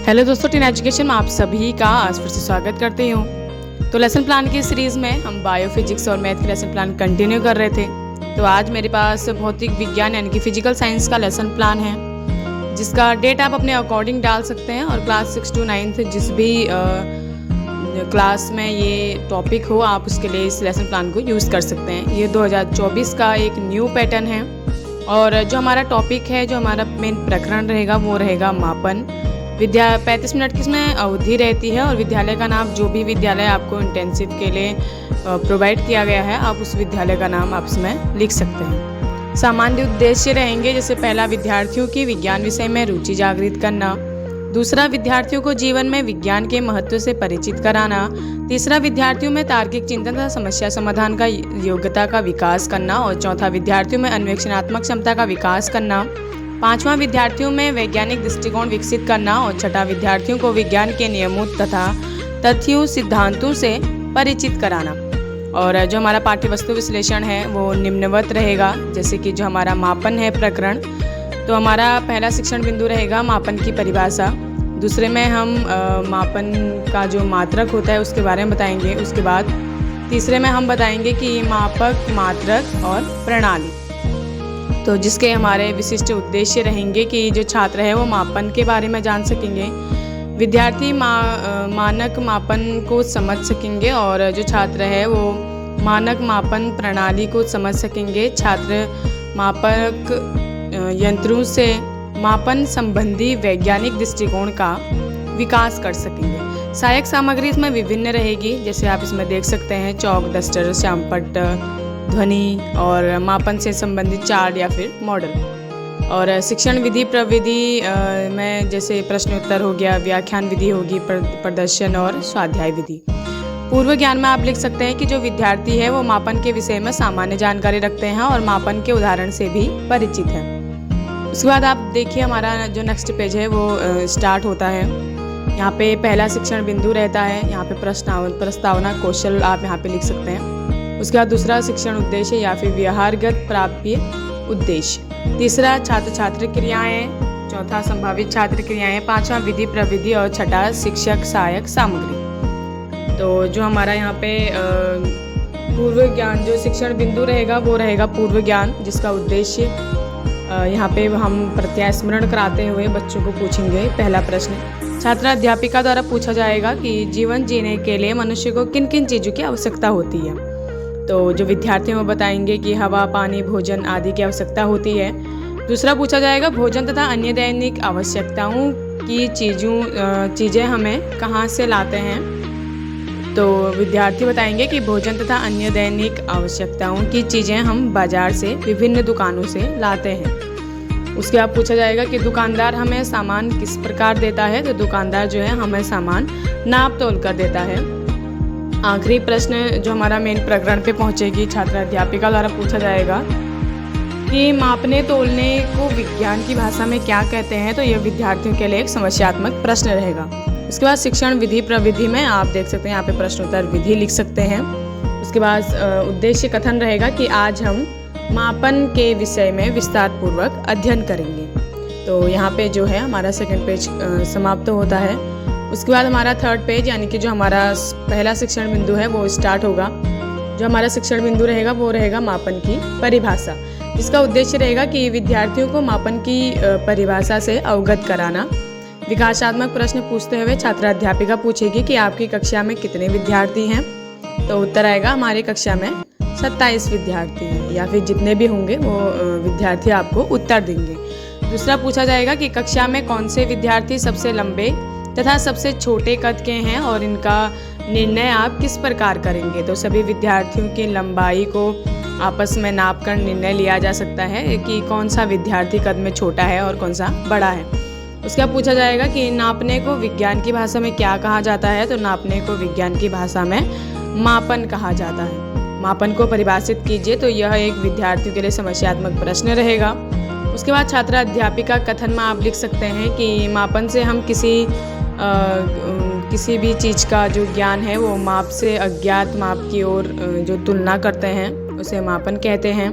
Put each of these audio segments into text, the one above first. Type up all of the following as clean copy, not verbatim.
Hello दोस्तों, tin education में आप सभी का आज फिर से स्वागत करती हूँ। तो लेसन प्लान की सीरीज़ में हम बायो फिजिक्स और मैथ के लेसन प्लान कंटिन्यू कर रहे थे। तो आज मेरे पास भौतिक विज्ञान यानी कि फिजिकल साइंस का लेसन प्लान है, जिसका डेट आप अपने अकॉर्डिंग डाल सकते हैं और क्लास 6 to 9 जिस भी क्लास में ये टॉपिक हो आप उसके लिए इस लेसन प्लान को यूज़ कर सकते हैं। ये 2024 का एक न्यू पैटर्न है और जो हमारा टॉपिक है, जो हमारा मेन प्रकरण रहेगा वो रहेगा मापन। 35 मिनट की इसमें अवधि रहती है और विद्यालय का नाम, जो भी विद्यालय आपको इंटेंसिव के लिए प्रोवाइड किया गया है, आप उस विद्यालय का नाम आप इसमें लिख सकते हैं। सामान्य उद्देश्य रहेंगे, जैसे पहला विद्यार्थियों की विज्ञान विषय में रुचि जागृत करना, दूसरा विद्यार्थियों को जीवन में विज्ञान के महत्व से परिचित कराना, तीसरा विद्यार्थियों में तार्किक चिंतन तथा समस्या समाधान का योग्यता का विकास करना और चौथा विद्यार्थियों में अन्वेषणात्मक क्षमता का विकास करना, पांचवां विद्यार्थियों में वैज्ञानिक दृष्टिकोण विकसित करना और छठा विद्यार्थियों को विज्ञान के नियमों तथा तथ्यों सिद्धांतों से परिचित कराना। और जो हमारा पाठ्य वस्तु विश्लेषण है वो निम्नवत रहेगा, जैसे कि जो हमारा मापन है प्रकरण, तो हमारा पहला शिक्षण बिंदु रहेगा मापन की परिभाषा। दूसरे में हम मापन का जो मात्रक होता है उसके बारे में बताएंगे। उसके बाद तीसरे में हम बताएंगे कि मापक, मात्रक और प्रणाली, तो जिसके हमारे विशिष्ट उद्देश्य रहेंगे कि जो छात्र है वो मापन के बारे में जान सकेंगे, विद्यार्थी मानक मापन को समझ सकेंगे और जो छात्र है वो मानक मापन प्रणाली को समझ सकेंगे। छात्र मापक यंत्रों से मापन संबंधी वैज्ञानिक दृष्टिकोण का विकास कर सकेंगे। सहायक सामग्री इसमें विभिन्न रहेगी, जैसे आप इसमें देख सकते हैं चौक, डस्टर, श्यामपट्ट, ध्वनि और मापन से संबंधित चार्ट या फिर मॉडल। और शिक्षण विधि प्रविधि में जैसे प्रश्न उत्तर हो गया, व्याख्यान विधि होगी, प्रदर्शन और स्वाध्याय विधि। पूर्व ज्ञान में आप लिख सकते हैं कि जो विद्यार्थी है वो मापन के विषय में सामान्य जानकारी रखते हैं और मापन के उदाहरण से भी परिचित है। उसके बाद आप देखिए हमारा जो नेक्स्ट पेज है वो स्टार्ट होता है। यहाँ पे पहला शिक्षण बिंदु रहता है, यहाँ पे प्रस्तावना कौशल आप यहाँ पे लिख सकते हैं। उसके बाद दूसरा शिक्षण उद्देश्य या फिर व्यवहारगत प्राप्य उद्देश्य, तीसरा छात्र छात्र क्रियाएं, चौथा संभावित छात्र क्रियाएं, पांचवा विधि प्रविधि और छठा शिक्षक सहायक सामग्री। तो जो हमारा यहाँ पे पूर्व ज्ञान जो शिक्षण बिंदु रहेगा वो रहेगा पूर्व ज्ञान, जिसका उद्देश्य यहाँ पे हम प्रत्यास्मरण कराते हुए बच्चों को पूछेंगे। पहला प्रश्न छात्र अध्यापिका द्वारा पूछा जाएगा कि जीवन जीने के लिए मनुष्य को किन किन चीज़ों की आवश्यकता होती है। तो जो विद्यार्थियों को बताएंगे कि हवा, पानी, भोजन आदि की आवश्यकता होती है। दूसरा पूछा जाएगा भोजन तथा अन्य दैनिक आवश्यकताओं की चीज़ें हमें कहाँ से लाते हैं। तो विद्यार्थी बताएंगे कि भोजन तथा अन्य दैनिक आवश्यकताओं की चीज़ें हम बाजार से, विभिन्न दुकानों से लाते हैं। उसके बाद पूछा जाएगा कि दुकानदार हमें सामान किस प्रकार देता है। तो दुकानदार जो है हमें सामान नाप तोल कर देता है। आखिरी प्रश्न जो हमारा मेन प्रकरण पे पहुंचेगी, छात्र अध्यापिका द्वारा पूछा जाएगा कि मापने तोलने को विज्ञान की भाषा में क्या कहते हैं। तो यह विद्यार्थियों के लिए एक समस्यात्मक प्रश्न रहेगा। उसके बाद शिक्षण विधि प्रविधि में आप देख सकते हैं यहाँ पे प्रश्न उत्तर विधि लिख सकते हैं। उसके बाद उद्देश्य कथन रहेगा कि आज हम मापन के विषय में विस्तार पूर्वक अध्ययन करेंगे। तो यहाँ पे जो है हमारा सेकेंड पेज समाप्त होता है। उसके बाद हमारा थर्ड पेज यानी कि जो हमारा पहला शिक्षण बिंदु है वो स्टार्ट होगा। जो हमारा शिक्षण बिंदु रहेगा वो रहेगा मापन की परिभाषा, जिसका उद्देश्य रहेगा कि विद्यार्थियों को मापन की परिभाषा से अवगत कराना। विकासात्मक प्रश्न पूछते हुए छात्र अध्यापिका पूछेगी कि आपकी कक्षा में कितने विद्यार्थी हैं। तो उत्तर आएगा हमारी कक्षा में 27 विद्यार्थी हैं, या फिर जितने भी होंगे वो विद्यार्थी आपको उत्तर देंगे। दूसरा पूछा जाएगा कि कक्षा में कौन से विद्यार्थी सबसे लंबे तथा सबसे छोटे कद के हैं और इनका निर्णय आप किस प्रकार करेंगे। तो सभी विद्यार्थियों की लंबाई को आपस में नाप कर निर्णय लिया जा सकता है कि कौन सा विद्यार्थी कद में छोटा है और कौन सा बड़ा है। उसके बाद पूछा जाएगा कि नापने को विज्ञान की भाषा में क्या कहा जाता है। तो नापने को विज्ञान की भाषा में मापन कहा जाता है। मापन को परिभाषित कीजिए। तो यह एक विद्यार्थियों के लिए समस्यात्मक प्रश्न रहेगा। उसके बाद छात्र अध्यापिका कथन में आप लिख सकते हैं कि मापन से हम किसी भी चीज़ का जो ज्ञान है वो माप से अज्ञात माप की ओर जो तुलना करते हैं उसे मापन कहते हैं।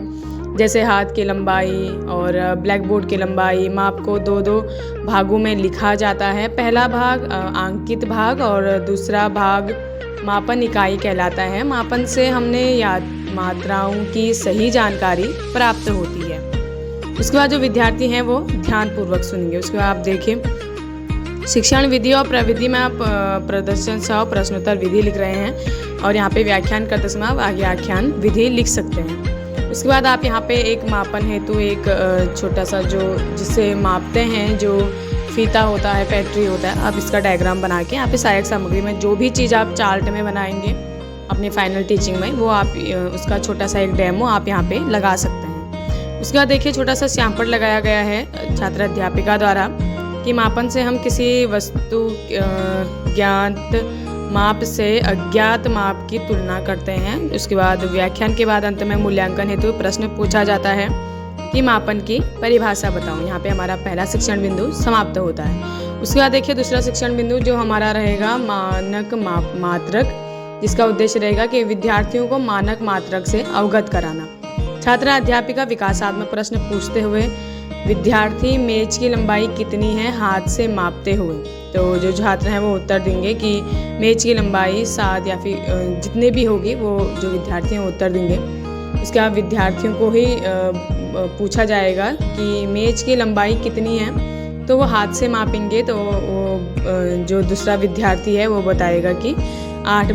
जैसे हाथ की लंबाई और ब्लैक बोर्ड की लंबाई। माप को दो दो भागों में लिखा जाता है। पहला भाग अंकित भाग और दूसरा भाग मापन इकाई कहलाता है। मापन से हमने याद मात्राओं की सही जानकारी प्राप्त होती है। उसके बाद जो विद्यार्थी हैं वो ध्यानपूर्वक सुनेंगे। उसके बाद आप देखिए शिक्षण विधि और प्रविधि में आप प्रदर्शन सह प्रश्नोत्तर विधि लिख रहे हैं और यहाँ पे व्याख्यान करते समय आप आगे व्याख्यान विधि लिख सकते हैं। उसके बाद आप यहाँ पे एक मापन हेतु एक छोटा सा जो जिससे मापते हैं जो फीता होता है, पैट्री होता है, आप इसका डायग्राम बना के यहाँ पे सहायक सामग्री में जो भी चीज़ आप चार्ट में बनाएंगे अपनी फाइनल टीचिंग में वो आप उसका छोटा सा एक डेमो आप यहाँ पे लगा सकते हैं। उसके बाद देखिए छोटा सा श्यामपट लगाया गया है छात्र अध्यापिका द्वारा कि मापन से हम किसी वस्तु ज्ञात माप से अज्ञात माप की तुलना करते हैं। उसके बाद व्याख्यान के बाद अंत में मूल्यांकन हेतु प्रश्न पूछा जाता है कि मापन की परिभाषा बताओ। यहाँ पे हमारा पहला शिक्षण बिंदु समाप्त होता है। उसके बाद देखिए दूसरा शिक्षण बिंदु जो हमारा रहेगा मानक मात्रक, जिसका उद्देश्य रहेगा कि विद्यार्थियों को मानक मात्रक से अवगत कराना। छात्र अध्यापिका विकासात्मक प्रश्न पूछते हुए विद्यार्थी मेज की लंबाई कितनी है हाथ से मापते हुए, तो जो छात्र हैं वो उत्तर देंगे कि मेज की लंबाई 7 या फिर जितने भी होगी वो जो विद्यार्थी हैं उत्तर देंगे। उसके बाद विद्यार्थियों को ही पूछा जाएगा कि मेज की लंबाई कितनी है, तो वो हाथ से मापेंगे तो वो जो दूसरा विद्यार्थी है वो बताएगा कि 8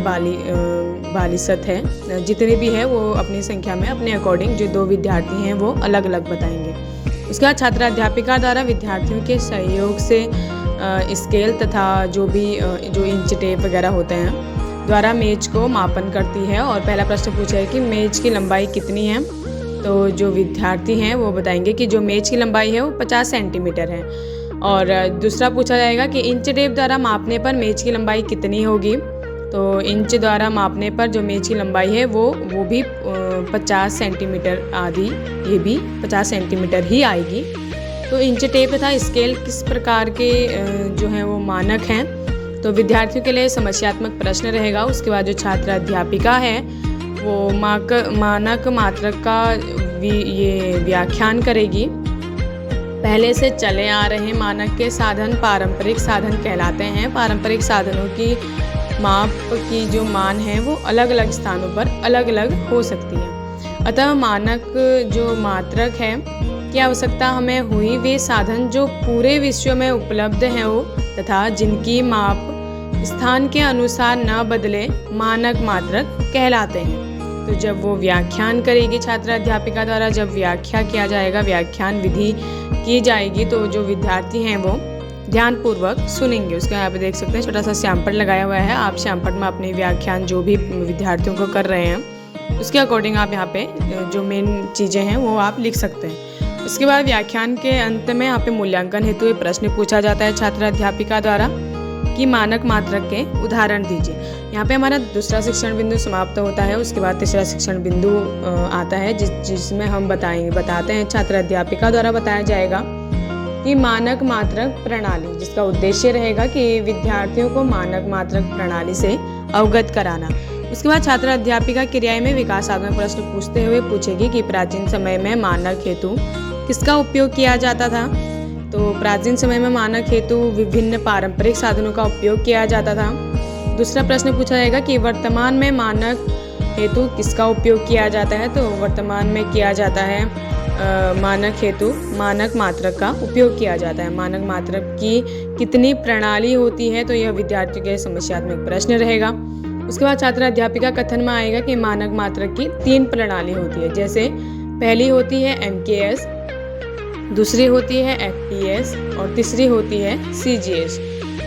बालिशत है। जितने भी है वो अपनी संख्या में अपने अकॉर्डिंग जो दो विद्यार्थी हैं वो अलग अलग बताएंगे। उसके बाद छात्र अध्यापिका द्वारा विद्यार्थियों के सहयोग से स्केल तथा जो इंच टेप वगैरह होते हैं द्वारा मेज को मापन करती है। और पहला प्रश्न पूछा है कि मेज की लंबाई कितनी है, तो जो विद्यार्थी हैं वो बताएंगे कि जो मेज की लंबाई है वो 50 सेंटीमीटर है। और दूसरा पूछा जाएगा कि इंच टेप द्वारा मापने पर मेज की लंबाई कितनी होगी, तो इंच द्वारा मापने पर जो मेज की लंबाई है वो भी 50 सेंटीमीटर आदि ये भी 50 सेंटीमीटर ही आएगी। तो इंच टेप तथा स्केल किस प्रकार के जो हैं वो मानक हैं, तो विद्यार्थियों के लिए समस्यात्मक प्रश्न रहेगा। उसके बाद जो छात्र अध्यापिका है वो मानक मात्रक का ये व्याख्यान करेगी। पहले से चले आ रहे मानक के साधन पारंपरिक साधन कहलाते हैं। पारंपरिक साधनों की माप की जो मान है वो अलग अलग स्थानों पर अलग अलग हो सकती है। अतः मानक जो मात्रक है की आवश्यकता हमें हुई वे साधन जो पूरे विश्व में उपलब्ध हैं वो तथा जिनकी माप स्थान के अनुसार न बदले मानक मात्रक कहलाते हैं। तो जब वो व्याख्यान करेगी छात्र अध्यापिका द्वारा, जब व्याख्या किया जाएगा, व्याख्यान विधि की जाएगी, तो जो विद्यार्थी हैं वो ध्यानपूर्वक सुनेंगे। उसका यहाँ पे देख सकते हैं छोटा सा श्यामपट लगाया हुआ है। आप श्यामपट में अपने व्याख्यान जो भी विद्यार्थियों को कर रहे हैं उसके अकॉर्डिंग आप यहाँ पे जो मेन चीज़ें हैं वो आप लिख सकते हैं। उसके बाद व्याख्यान के अंत में यहाँ पे मूल्यांकन हेतु एक प्रश्न पूछा जाता है छात्र अध्यापिका द्वारा कि मानक मात्रक के उदाहरण दीजिए। यहाँ पे हमारा दूसरा शिक्षण बिंदु समाप्त होता है। उसके बाद तीसरा शिक्षण बिंदु आता है जिसमें हम बताते हैं छात्र अध्यापिका द्वारा बताया जाएगा कि मानक मात्रक प्रणाली, जिसका उद्देश्य रहेगा कि विद्यार्थियों को मानक मात्रक प्रणाली से अवगत कराना। उसके बाद छात्र अध्यापिका क्रियाएं में विकासात्मक प्रश्न पूछते हुए पूछेगी कि प्राचीन समय में मानक हेतु किसका उपयोग किया जाता था, तो प्राचीन समय में मानक हेतु विभिन्न पारंपरिक साधनों का उपयोग किया जाता था। दूसरा प्रश्न पूछा जाएगा कि वर्तमान में मानक हेतु किसका उपयोग किया जाता है, तो वर्तमान में किया जाता है मानक हेतु मानक मात्रक का उपयोग किया जाता है। मानक मात्रक की कितनी प्रणाली होती है, तो यह विद्यार्थियों के समस्यात्मक प्रश्न रहेगा। उसके बाद छात्र अध्यापिका कथन में आएगा कि मानक मात्रक की 3 प्रणाली होती है। जैसे पहली होती है MKS, दूसरी होती है FPS और तीसरी होती है CGS।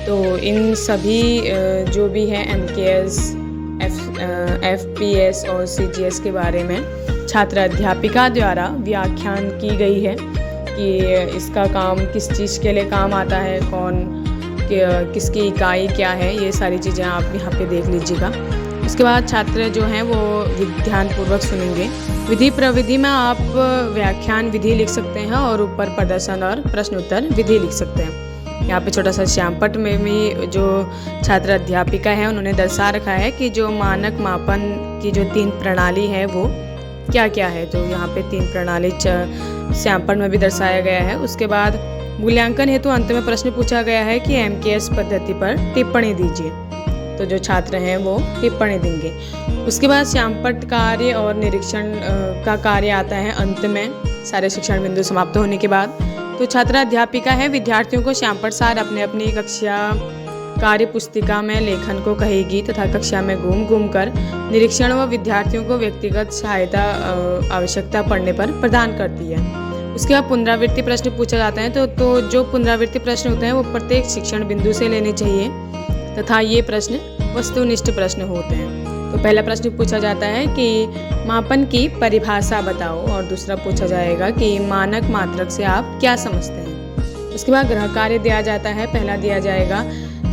तो इन सभी जो भी है MKS, FPS और CGS के बारे में छात्र अध्यापिका द्वारा व्याख्यान की गई है कि इसका काम किस चीज़ के लिए काम आता है, किसकी इकाई क्या है, ये सारी चीज़ें आप यहाँ पे देख लीजिएगा। उसके बाद छात्र जो हैं वो ध्यानपूर्वक सुनेंगे। विधि प्रविधि में आप व्याख्यान विधि लिख सकते हैं और ऊपर प्रदर्शन और प्रश्नोत्तर विधि लिख सकते हैं। यहाँ पे छोटा सा श्यामपट में भी जो छात्र अध्यापिका है उन्होंने दर्शा रखा है कि जो मानक मापन की जो 3 प्रणाली है वो क्या क्या है। तो यहाँ पे 3 प्रणाली सैंपल में भी दर्शाया गया है। उसके बाद मूल्यांकन हेतु अंत में प्रश्न पूछा गया है कि MKS पद्धति पर टिप्पणी दीजिए। तो जो छात्र हैं वो टिप्पणी देंगे। उसके बाद श्यामपट्ट कार्य और निरीक्षण का कार्य आता है अंत में, सारे शिक्षण बिंदु समाप्त होने के बाद। तो छात्रा अध्यापिका है, विद्यार्थियों को श्यामपट्ट सार अपने अपनी कक्षा कार्य पुस्तिका में लेखन को कहेगी तथा कक्षा में घूम घूम कर निरीक्षण व विद्यार्थियों को व्यक्तिगत सहायता आवश्यकता पड़ने पर प्रदान करती है। उसके बाद पुनरावृत्ति प्रश्न पूछा जाता है। तो जो पुनरावृत्ति प्रश्न होते हैं वो प्रत्येक शिक्षण बिंदु से लेने चाहिए तथा ये प्रश्न वस्तुनिष्ठ प्रश्न होते हैं। तो पहला प्रश्न पूछा जाता है कि मापन की परिभाषा बताओ और दूसरा पूछा जाएगा कि मानक मात्रक से आप क्या समझते हैं। उसके बाद गृह कार्य दिया जाता है। पहला दिया जाएगा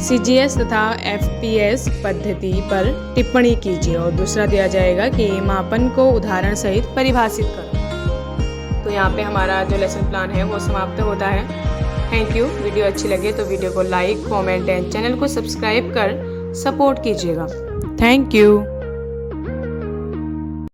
CGS तथा FPS पद्धति पर टिप्पणी कीजिए और दूसरा दिया जाएगा कि मापन को उदाहरण सहित परिभाषित करो। तो यहाँ पे हमारा जो लेसन प्लान है वो समाप्त होता है। Thank you. वीडियो अच्छी लगे तो वीडियो को लाइक, कमेंट एंड चैनल को सब्सक्राइब कर सपोर्ट कीजिएगा। Thank you.